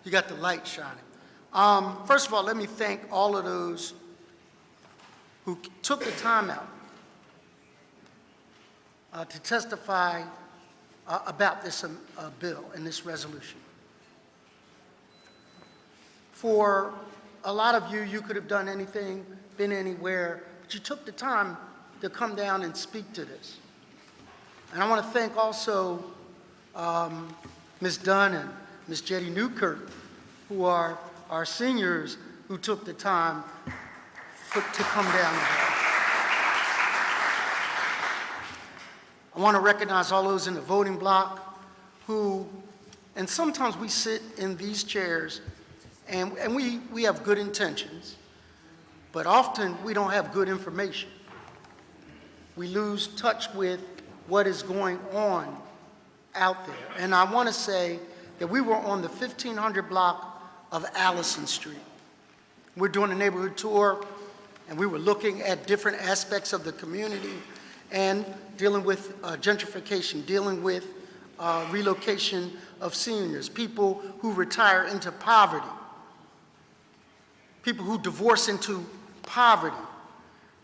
You got the light shining. First of all, let me thank all of those who took the time out to testify about this bill and this resolution. For a lot of you, you could have done anything, been anywhere, but you took the time to come down and speak to this. And I want to thank also Ms. Dunn and Ms. Jetty Newkirk, who are our seniors who took the time to come down here. I want to recognize all those in the voting block who, and sometimes we sit in these chairs and we have good intentions, but often we don't have good information. We lose touch with what is going on out there. And I want to say that we were on the 1500 block of Allison Street. We're doing a neighborhood tour, and we were looking at different aspects of the community and dealing with gentrification, dealing with relocation of seniors, people who retire into poverty, people who divorce into poverty,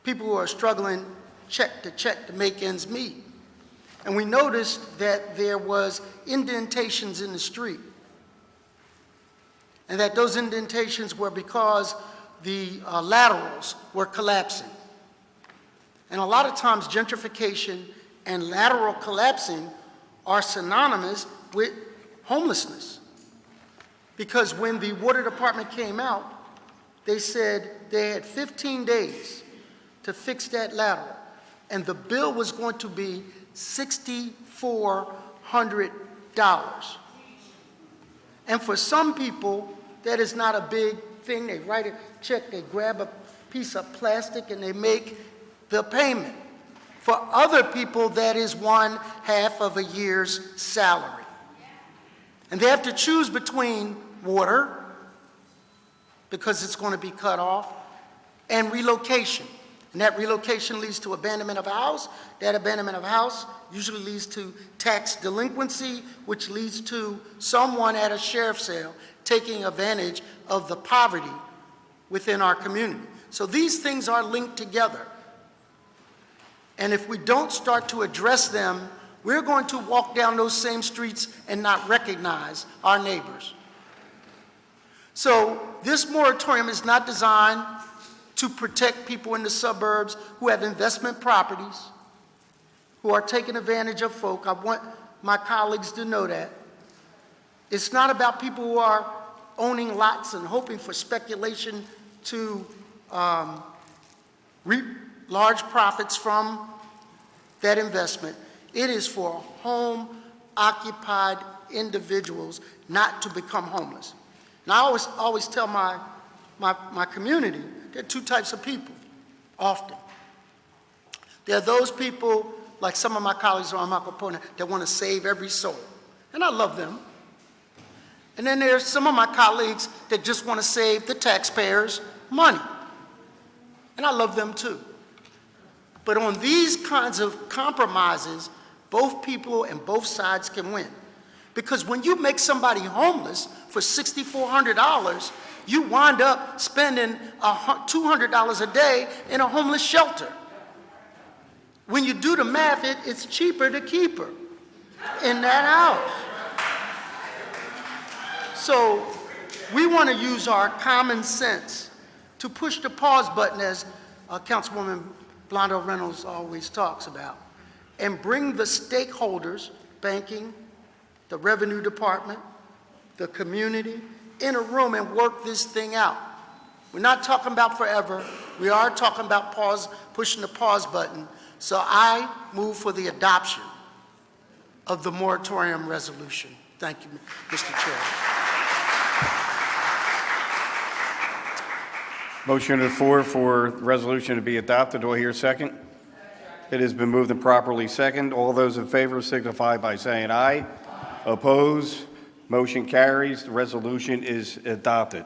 people who are struggling check to make ends meet. And we noticed that there was indentations in the street, and that those indentations were because the laterals were collapsing. And a lot of times gentrification and lateral collapsing are synonymous with homelessness. Because when the water department came out, they said they had 15 days to fix that lateral. And the bill was going to be $6,400. And for some people, that is not a big thing. They write a check, they grab a piece of plastic, and they make the payment. For other people, that is 1/2 of a year's salary. And they have to choose between water, because it's going to be cut off, and relocation. And that relocation leads to abandonment of a house. That abandonment of a house usually leads to tax delinquency, which leads to someone at a sheriff sale taking advantage of the poverty within our community. So these things are linked together. And if we don't start to address them, we're going to walk down those same streets and not recognize our neighbors. So this moratorium is not designed to protect people in the suburbs who have investment properties, who are taking advantage of folk. I want my colleagues to know that. It's not about people who are owning lots and hoping for speculation to reap large profits from that investment. It is for home-occupied individuals not to become homeless. Now, I always tell my community, there are two types of people, often. There are those people, like some of my colleagues on my opponent, that want to save every soul. And I love them. And then there's some of my colleagues that just want to save the taxpayers money. And I love them too. But on these kinds of compromises, both people and both sides can win. Because when you make somebody homeless for $6,400, you wind up spending $200 a day in a homeless shelter. When you do the math, it's cheaper to keep her in that house. So we want to use our common sense to push the pause button, as Councilwoman Blondo Reynolds always talks about, and bring the stakeholders, banking, the revenue department, the community, in a room and work this thing out. We're not talking about forever. We are talking about pushing the pause button. So I move for the adoption of the moratorium resolution. Thank you, Mr. Chair. Motion on the floor for the resolution to be adopted. Do I hear a second? It has been moved and properly second. All those in favor signify by saying aye. Opposed? Motion carries. The resolution is adopted.